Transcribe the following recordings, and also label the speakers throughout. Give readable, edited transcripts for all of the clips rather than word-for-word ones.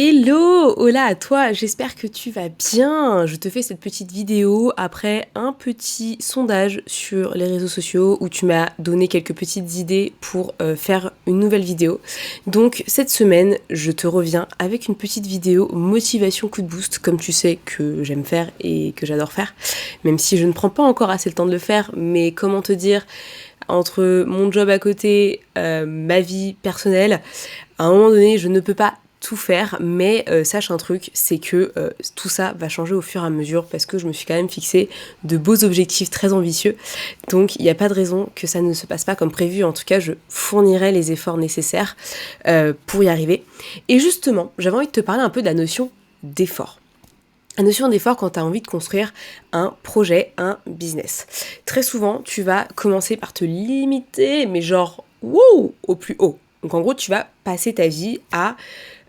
Speaker 1: Hello, hola à toi, j'espère que tu vas bien. Je te fais cette petite vidéo après un petit sondage sur les réseaux sociaux où tu m'as donné quelques petites idées pour faire une nouvelle vidéo. Donc cette semaine, je te reviens avec une petite vidéo motivation coup de boost, comme tu sais que j'aime faire et que j'adore faire, même si je ne prends pas encore assez le temps de le faire, mais comment te dire, entre mon job à côté, ma vie personnelle, à un moment donné, je ne peux pas tout faire, mais sache un truc, c'est que tout ça va changer au fur et à mesure parce que je me suis quand même fixé de beaux objectifs très ambitieux, donc il n'y a pas de raison que ça ne se passe pas comme prévu. En tout cas, je fournirai les efforts nécessaires pour y arriver. Et justement, j'avais envie de te parler un peu de la notion d'effort. La notion d'effort quand tu as envie de construire un projet, un business. Très souvent, tu vas commencer par te limiter, mais genre, wow, au plus haut. Donc en gros, tu vas passer ta vie à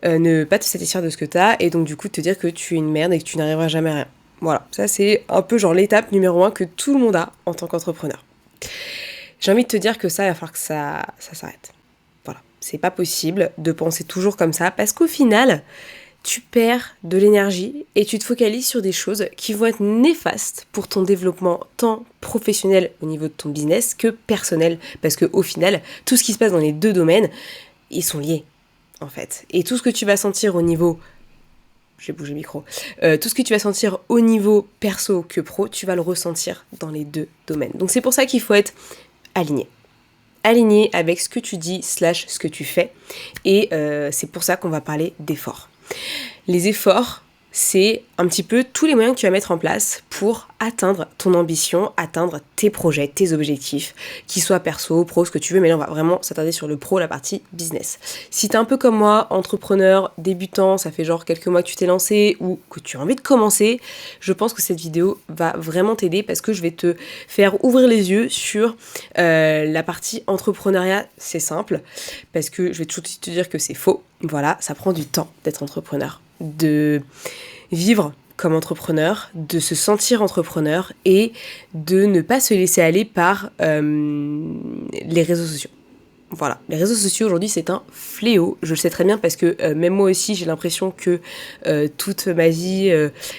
Speaker 1: ne pas te satisfaire de ce que tu as et donc du coup te dire que tu es une merde et que tu n'arriveras jamais à rien. Voilà, ça c'est un peu genre l'étape numéro 1 que tout le monde a en tant qu'entrepreneur. J'ai envie de te dire que ça, il va falloir que ça s'arrête. Voilà, c'est pas possible de penser toujours comme ça parce qu'au final, tu perds de l'énergie et tu te focalises sur des choses qui vont être néfastes pour ton développement tant professionnel au niveau de ton business que personnel. Parce qu'au final, tout ce qui se passe dans les deux domaines, ils sont liés en fait. Et tout ce que tu vas sentir au niveau... J'ai bougé le micro. Tout ce que tu vas sentir au niveau perso que pro, tu vas le ressentir dans les deux domaines. Donc c'est pour ça qu'il faut être aligné. Aligné avec ce que tu dis / ce que tu fais. Et c'est pour ça qu'on va parler d'efforts. Les efforts, c'est un petit peu tous les moyens que tu vas mettre en place pour atteindre ton ambition, atteindre tes projets, tes objectifs, qu'ils soient perso, pro, ce que tu veux, mais là on va vraiment s'attarder sur le pro, la partie business. Si t'es un peu comme moi, entrepreneur, débutant, ça fait genre quelques mois que tu t'es lancé ou que tu as envie de commencer, je pense que cette vidéo va vraiment t'aider parce que je vais te faire ouvrir les yeux sur la partie entrepreneuriat. C'est simple, parce que je vais tout de suite te dire que c'est faux. Voilà, ça prend du temps d'être entrepreneur, de vivre comme entrepreneur, de se sentir entrepreneur et de ne pas se laisser aller par les réseaux sociaux. Voilà, les réseaux sociaux aujourd'hui c'est un fléau, je le sais très bien parce que même moi aussi j'ai l'impression que toute ma vie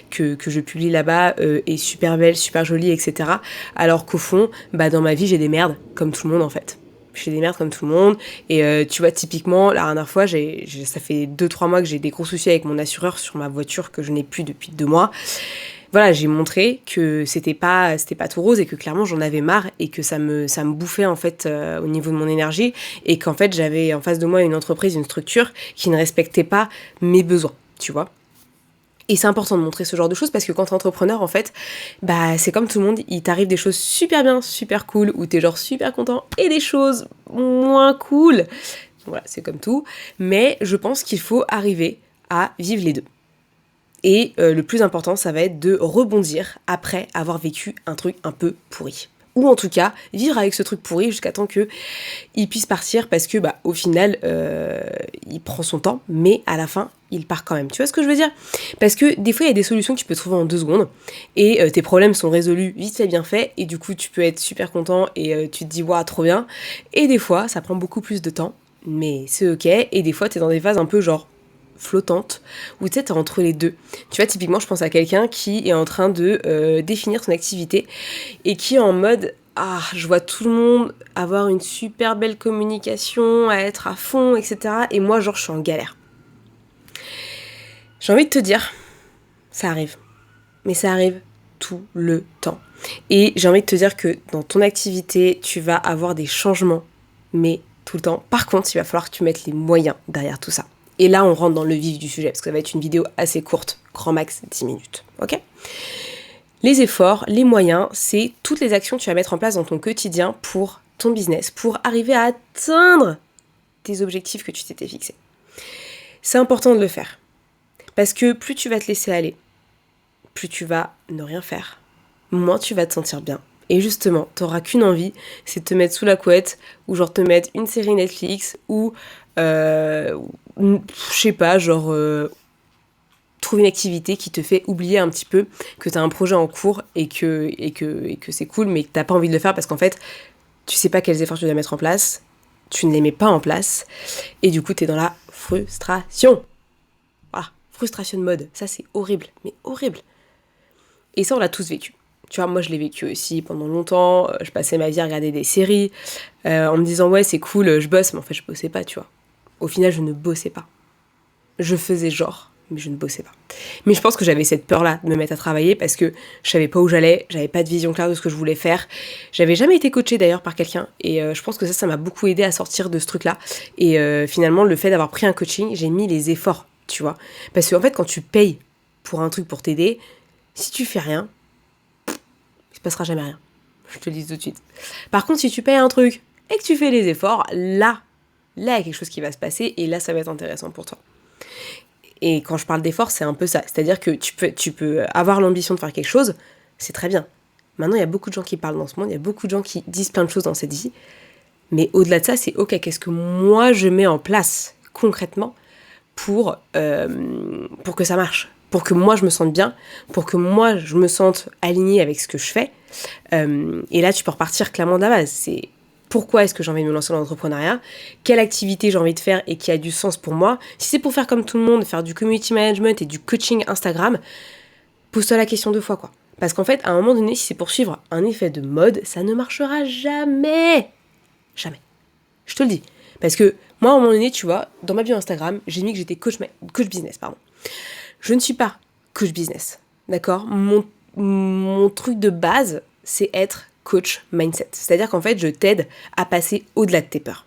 Speaker 1: que je publie là-bas est super belle, super jolie, etc. Alors qu'au fond, dans ma vie j'ai des merdes comme tout le monde en fait. J'ai des merdes comme tout le monde et tu vois typiquement la dernière fois ça fait 2-3 mois que j'ai des gros soucis avec mon assureur sur ma voiture que je n'ai plus depuis 2 mois. Voilà, j'ai montré que c'était pas tout rose et que clairement j'en avais marre et que ça me bouffait en fait au niveau de mon énergie et qu'en fait j'avais en face de moi une entreprise, une structure qui ne respectait pas mes besoins, tu vois. Et c'est important de montrer ce genre de choses parce que quand t'es entrepreneur, en fait, c'est comme tout le monde, il t'arrive des choses super bien, super cool, où t'es genre super content, et des choses moins cool. Voilà, c'est comme tout. Mais je pense qu'il faut arriver à vivre les deux. Et le plus important, ça va être de rebondir après avoir vécu un truc un peu pourri. Ou en tout cas, vivre avec ce truc pourri jusqu'à temps qu'il puisse partir parce que au final, il prend son temps, mais à la fin, il part quand même. Tu vois ce que je veux dire ? Parce que des fois, il y a des solutions que tu peux trouver en 2 secondes et tes problèmes sont résolus vite fait, bien fait, et du coup, tu peux être super content et tu te dis, waouh, trop bien. Et des fois, ça prend beaucoup plus de temps, mais c'est ok. Et des fois, t'es dans des phases un peu genre flottante, où tu sais, t'es entre les deux. Tu vois, typiquement, je pense à quelqu'un qui est en train de définir son activité et qui est en mode je vois tout le monde avoir une super belle communication, à être à fond, etc. Et moi, genre, je suis en galère. J'ai envie de te dire, ça arrive. Mais ça arrive tout le temps. Et j'ai envie de te dire que dans ton activité, tu vas avoir des changements, mais tout le temps. Par contre, il va falloir que tu mettes les moyens derrière tout ça. Et là, on rentre dans le vif du sujet, parce que ça va être une vidéo assez courte, grand max 10 minutes, ok ? Les efforts, les moyens, c'est toutes les actions que tu vas mettre en place dans ton quotidien pour ton business, pour arriver à atteindre tes objectifs que tu t'étais fixés. C'est important de le faire, parce que plus tu vas te laisser aller, plus tu vas ne rien faire, moins tu vas te sentir bien. Et justement, t'auras qu'une envie, c'est de te mettre sous la couette, ou genre te mettre une série Netflix, ou je sais pas, trouver une activité qui te fait oublier un petit peu que t'as un projet en cours et que c'est cool, mais que t'as pas envie de le faire parce qu'en fait, tu sais pas quels efforts tu dois mettre en place, tu ne les mets pas en place, et du coup t'es dans la frustration. Voilà. frustration mode. Ça, c'est horrible, mais horrible. Et ça, on l'a tous vécu. Tu vois, moi, je l'ai vécu aussi pendant longtemps. Je passais ma vie à regarder des séries en me disant, ouais, c'est cool, je bosse. Mais en fait, je bossais pas, tu vois. Au final, je ne bossais pas. Je faisais genre, mais je ne bossais pas. Mais je pense que j'avais cette peur-là de me mettre à travailler parce que je savais pas où j'allais, j'avais pas de vision claire de ce que je voulais faire. J'avais jamais été coachée d'ailleurs par quelqu'un et je pense que ça m'a beaucoup aidé à sortir de ce truc-là. Et finalement, le fait d'avoir pris un coaching, j'ai mis les efforts, tu vois. Parce qu'en fait, quand tu payes pour un truc pour t'aider, si tu fais rien, il se passera jamais rien. Je te le dis tout de suite. Par contre, si tu payes un truc et que tu fais les efforts, là, il y a quelque chose qui va se passer et là, ça va être intéressant pour toi. Et quand je parle d'effort, c'est un peu ça. C'est-à-dire que tu peux avoir l'ambition de faire quelque chose, c'est très bien. Maintenant, il y a beaucoup de gens qui parlent dans ce monde, il y a beaucoup de gens qui disent plein de choses dans cette vie. Mais au-delà de ça, c'est ok, qu'est-ce que moi je mets en place concrètement pour que ça marche, pour que moi je me sente bien, pour que moi je me sente alignée avec ce que je fais. Et là, tu peux repartir clairement de la base. C'est pourquoi est-ce que j'ai envie de me lancer dans l'entrepreneuriat, quelle activité j'ai envie de faire et qui a du sens pour moi. Si c'est pour faire comme tout le monde, faire du community management et du coaching Instagram, pose-toi la question 2 fois, quoi. Parce qu'en fait, à un moment donné, si c'est pour suivre un effet de mode, ça ne marchera jamais. Jamais. Je te le dis. Parce que moi, à un moment donné, tu vois, dans ma bio Instagram, j'ai mis que j'étais coach business, pardon. Je ne suis pas coach business, d'accord ? Mon truc de base, c'est être coach mindset. C'est-à-dire qu'en fait, je t'aide à passer au-delà de tes peurs.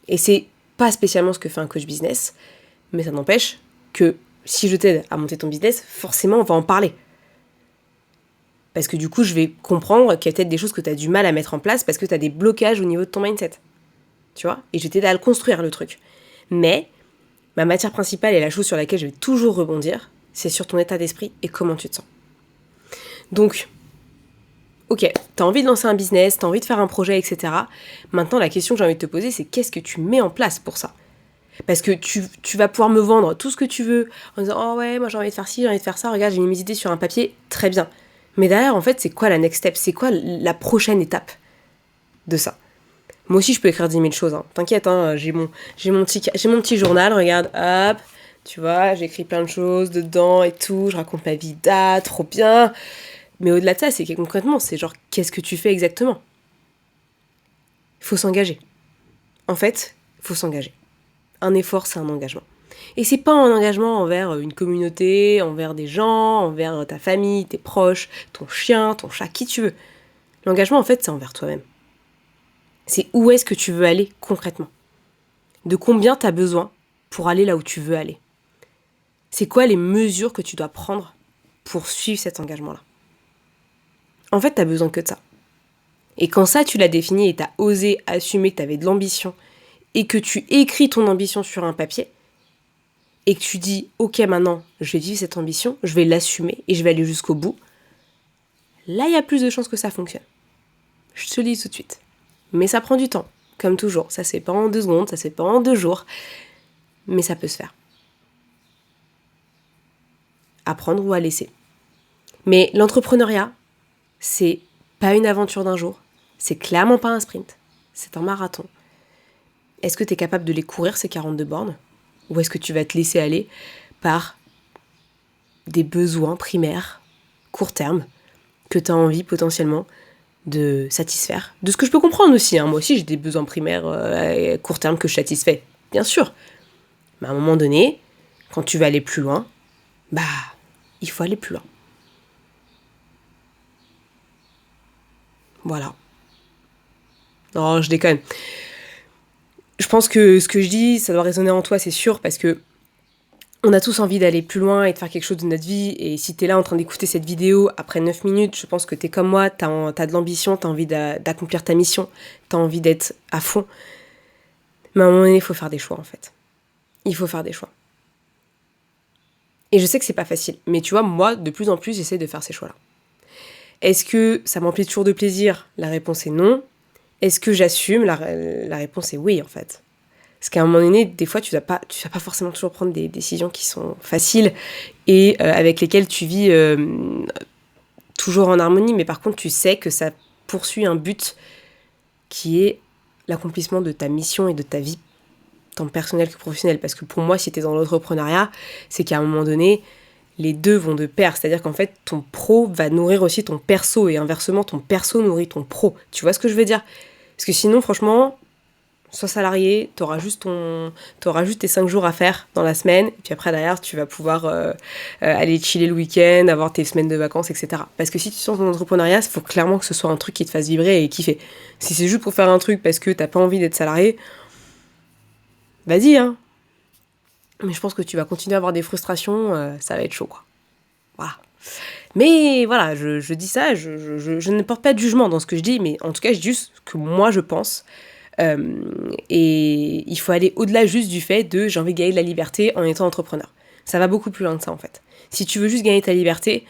Speaker 1: Et c'est pas spécialement ce que fait un coach business, mais ça n'empêche que si je t'aide à monter ton business, forcément, on va en parler. Parce que du coup, je vais comprendre qu'il y a peut-être des choses que tu as du mal à mettre en place parce que tu as des blocages au niveau de ton mindset. Tu vois ? Et je vais t'aider à le construire, le truc. Mais ma matière principale et la chose sur laquelle je vais toujours rebondir, c'est sur ton état d'esprit et comment tu te sens. Donc, ok, t'as envie de lancer un business, t'as envie de faire un projet, etc. Maintenant, la question que j'ai envie de te poser, c'est qu'est-ce que tu mets en place pour ça ? Parce que tu vas pouvoir me vendre tout ce que tu veux en disant « Oh ouais, moi j'ai envie de faire ci, j'ai envie de faire ça, regarde, j'ai mis mes idées sur un papier, très bien. » Mais derrière, en fait, c'est quoi la next step ? C'est quoi la prochaine étape de ça ? Moi aussi, je peux écrire 10 000 choses. Hein. T'inquiète, hein, j'ai mon petit journal, regarde, hop, tu vois, j'écris plein de choses dedans et tout, je raconte ma vie trop bien. Mais au-delà de ça, c'est que concrètement, c'est genre, qu'est-ce que tu fais exactement ? Il faut s'engager. En fait, il faut s'engager. Un effort, c'est un engagement. Et c'est pas un engagement envers une communauté, envers des gens, envers ta famille, tes proches, ton chien, ton chat, qui tu veux. L'engagement, en fait, c'est envers toi-même. C'est où est-ce que tu veux aller concrètement ? De combien tu as besoin pour aller là où tu veux aller ? C'est quoi les mesures que tu dois prendre pour suivre cet engagement-là ? En fait, tu as besoin que de ça. Et quand ça, tu l'as défini et tu as osé assumer que tu avais de l'ambition et que tu écris ton ambition sur un papier et que tu dis « Ok, maintenant, je vais vivre cette ambition, je vais l'assumer et je vais aller jusqu'au bout », là, il y a plus de chances que ça fonctionne. Je te le dis tout de suite. Mais ça prend du temps, comme toujours. Ça se fait pas en 2 secondes, ça se fait pas en 2 jours, mais ça peut se faire. À prendre ou à laisser. Mais l'entrepreneuriat, c'est pas une aventure d'un jour, c'est clairement pas un sprint, c'est un marathon. Est-ce que tu es capable de les courir, ces 42 bornes ? Ou est-ce que tu vas te laisser aller par des besoins primaires, court terme, que tu as envie potentiellement de satisfaire ? De ce que je peux comprendre aussi, hein. Moi aussi j'ai des besoins primaires court terme que je satisfais, bien sûr. Mais à un moment donné, quand tu veux aller plus loin, il faut aller plus loin. Voilà. Non, je déconne. Je pense que ce que je dis, ça doit résonner en toi, c'est sûr, parce que on a tous envie d'aller plus loin et de faire quelque chose de notre vie. Et si t'es là en train d'écouter cette vidéo, après 9 minutes, je pense que t'es comme moi, t'as de l'ambition, t'as envie d'accomplir ta mission, t'as envie d'être à fond. Mais à un moment donné, il faut faire des choix, en fait. Il faut faire des choix. Et je sais que c'est pas facile, mais tu vois, moi, de plus en plus, j'essaie de faire ces choix-là. Est-ce que ça m'emplit toujours de plaisir ? La réponse est non. Est-ce que j'assume ? La réponse est oui, en fait. Parce qu'à un moment donné, des fois, tu vas pas forcément toujours prendre des décisions qui sont faciles et avec lesquelles tu vis toujours en harmonie, mais par contre, tu sais que ça poursuit un but qui est l'accomplissement de ta mission et de ta vie. tant personnel que professionnel. Parce que pour moi, si t'es dans l'entrepreneuriat, c'est qu'à un moment donné, les deux vont de pair. C'est-à-dire qu'en fait, ton pro va nourrir aussi ton perso et inversement, ton perso nourrit ton pro. Tu vois ce que je veux dire? Parce que sinon, franchement, sois salarié, t'auras juste tes 5 jours à faire dans la semaine, et puis après derrière tu vas pouvoir aller chiller le week-end, avoir tes semaines de vacances, etc. Parce que si tu sens ton entrepreneuriat, il faut clairement que ce soit un truc qui te fasse vibrer et kiffer. Si c'est juste pour faire un truc parce que t'as pas envie d'être salarié, vas-y, hein. Mais je pense que tu vas continuer à avoir des frustrations, ça va être chaud, quoi. Voilà. Mais voilà, je dis ça, je ne porte pas de jugement dans ce que je dis, mais en tout cas, je dis juste ce que moi je pense. Et il faut aller au-delà juste du fait de j'ai envie de gagner de la liberté en étant entrepreneur. Ça va beaucoup plus loin que ça en fait. Si tu veux juste gagner ta liberté,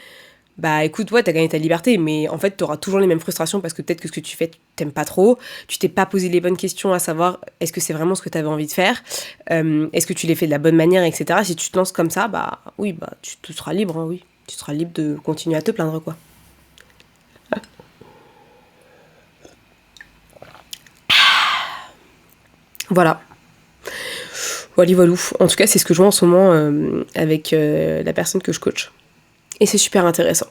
Speaker 1: bah écoute, ouais, t'as gagné ta liberté, mais en fait t'auras toujours les mêmes frustrations parce que peut-être que ce que tu fais, t'aimes pas trop, tu t'es pas posé les bonnes questions à savoir est-ce que c'est vraiment ce que t'avais envie de faire, est-ce que tu l'as fait de la bonne manière, etc. Si tu te lances comme ça, bah oui, bah tu seras libre, hein, oui. Tu seras libre de continuer à te plaindre, quoi. Voilà. Voilou. En tout cas, c'est ce que je vois en ce moment avec la personne que je coach. Et c'est super intéressant.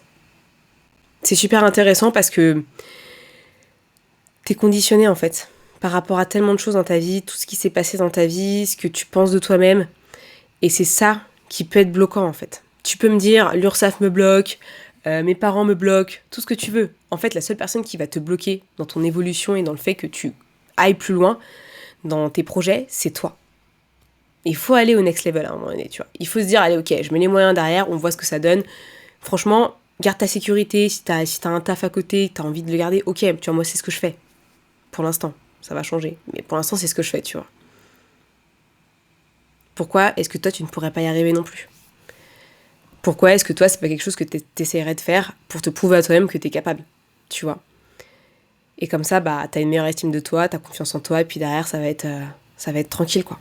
Speaker 1: C'est super intéressant parce que t'es conditionné en fait par rapport à tellement de choses dans ta vie, tout ce qui s'est passé dans ta vie, ce que tu penses de toi-même. Et c'est ça qui peut être bloquant en fait. Tu peux me dire, l'URSSAF me bloque, mes parents me bloquent, tout ce que tu veux. En fait, la seule personne qui va te bloquer dans ton évolution et dans le fait que tu ailles plus loin dans tes projets, c'est toi. Il faut aller au next level à un moment donné, tu vois. Il faut se dire, allez, ok, je mets les moyens derrière, on voit ce que ça donne. Franchement, garde ta sécurité, si t'as un taf à côté, t'as envie de le garder, ok, tu vois, moi, c'est ce que je fais. Pour l'instant, ça va changer. Mais pour l'instant, c'est ce que je fais, tu vois. Pourquoi est-ce que toi, tu ne pourrais pas y arriver non plus? Pourquoi est-ce que toi, c'est pas quelque chose que t'essaierais de faire pour te prouver à toi-même que t'es capable, tu vois? Et comme ça, bah, t'as une meilleure estime de toi, t'as confiance en toi, et puis derrière, ça va être tranquille, quoi.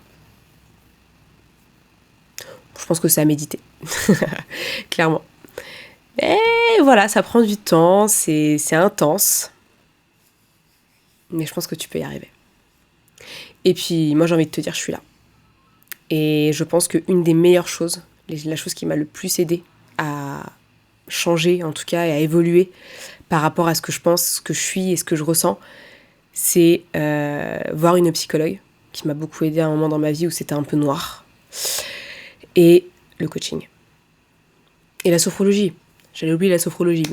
Speaker 1: Je pense que c'est à méditer. Clairement. Et voilà, ça prend du temps, c'est intense. Mais je pense que tu peux y arriver. Et puis, moi, j'ai envie de te dire, je suis là. Et je pense qu'une des meilleures choses, la chose qui m'a le plus aidée à changer, en tout cas, et à évoluer par rapport à ce que je pense, ce que je suis et ce que je ressens, c'est voir une psychologue qui m'a beaucoup aidée à un moment dans ma vie où c'était un peu noir. Et le coaching. Et la sophrologie. J'allais oublier la sophrologie.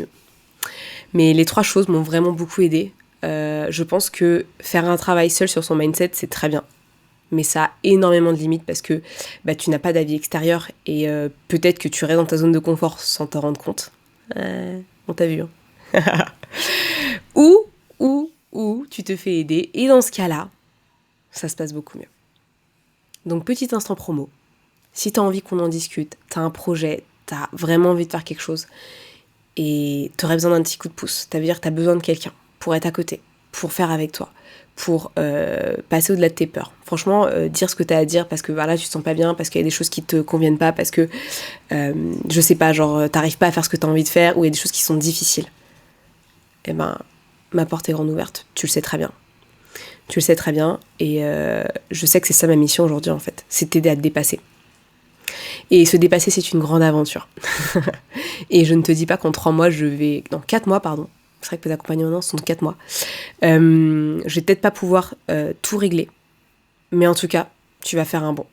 Speaker 1: Mais les 3 choses m'ont vraiment beaucoup aidée. Je pense que faire un travail seul sur son mindset, c'est très bien. Mais ça a énormément de limites parce que bah, tu n'as pas d'avis extérieur et peut-être que tu restes dans ta zone de confort sans t'en rendre compte. On t'a vu, hein. ou tu te fais aider et dans ce cas-là, ça se passe beaucoup mieux. Donc petit instant promo. Si t'as envie qu'on en discute, t'as un projet, t'as vraiment envie de faire quelque chose et t'aurais besoin d'un petit coup de pouce, ça veut dire que t'as besoin de quelqu'un pour être à côté, pour faire avec toi, pour passer au-delà de tes peurs. Franchement, dire ce que t'as à dire parce que voilà, tu te sens pas bien, parce qu'il y a des choses qui te conviennent pas, parce que, je sais pas, genre t'arrives pas à faire ce que t'as envie de faire, ou il y a des choses qui sont difficiles. Eh ben, ma porte est grande ouverte, tu le sais très bien. Tu le sais très bien, et je sais que c'est ça ma mission aujourd'hui en fait, c'est t'aider à te dépasser. Et se dépasser, c'est une grande aventure. Et je ne te dis pas qu'en 3 mois, dans 4 mois, pardon. C'est vrai que mes accompagnements sont de 4 mois. Je vais peut-être pas pouvoir tout régler. Mais en tout cas, tu vas faire un bond.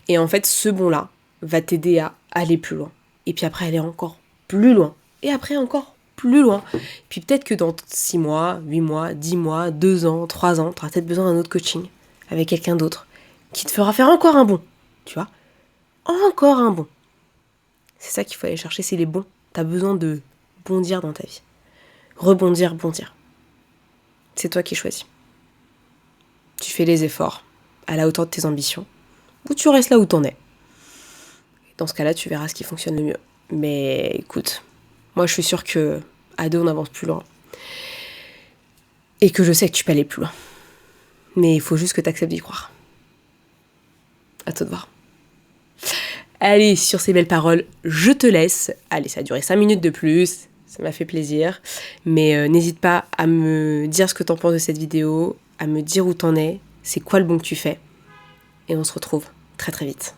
Speaker 1: Et en fait, ce bond-là va t'aider à aller plus loin. Et puis après, aller encore plus loin. Et après, encore plus loin. Puis peut-être que dans 6 mois, 8 mois, 10 mois, 2 ans, 3 ans, tu auras peut-être besoin d'un autre coaching avec quelqu'un d'autre qui te fera faire encore un bond. Tu vois ? Encore un bond. C'est ça qu'il faut aller chercher, c'est les bons. T'as besoin de bondir dans ta vie. Rebondir, bondir. C'est toi qui choisis. Tu fais les efforts à la hauteur de tes ambitions, ou tu restes là où t'en es. Dans ce cas-là, tu verras ce qui fonctionne le mieux. Mais écoute, moi je suis sûre que à 2 on avance plus loin. Et que je sais que tu peux aller plus loin. Mais il faut juste que t'acceptes d'y croire. À toi de voir. Allez, sur ces belles paroles, je te laisse. Allez, ça a duré 5 minutes de plus, ça m'a fait plaisir. Mais n'hésite pas à me dire ce que t'en penses de cette vidéo, à me dire où t'en es, c'est quoi le bon que tu fais. et on se retrouve très très vite.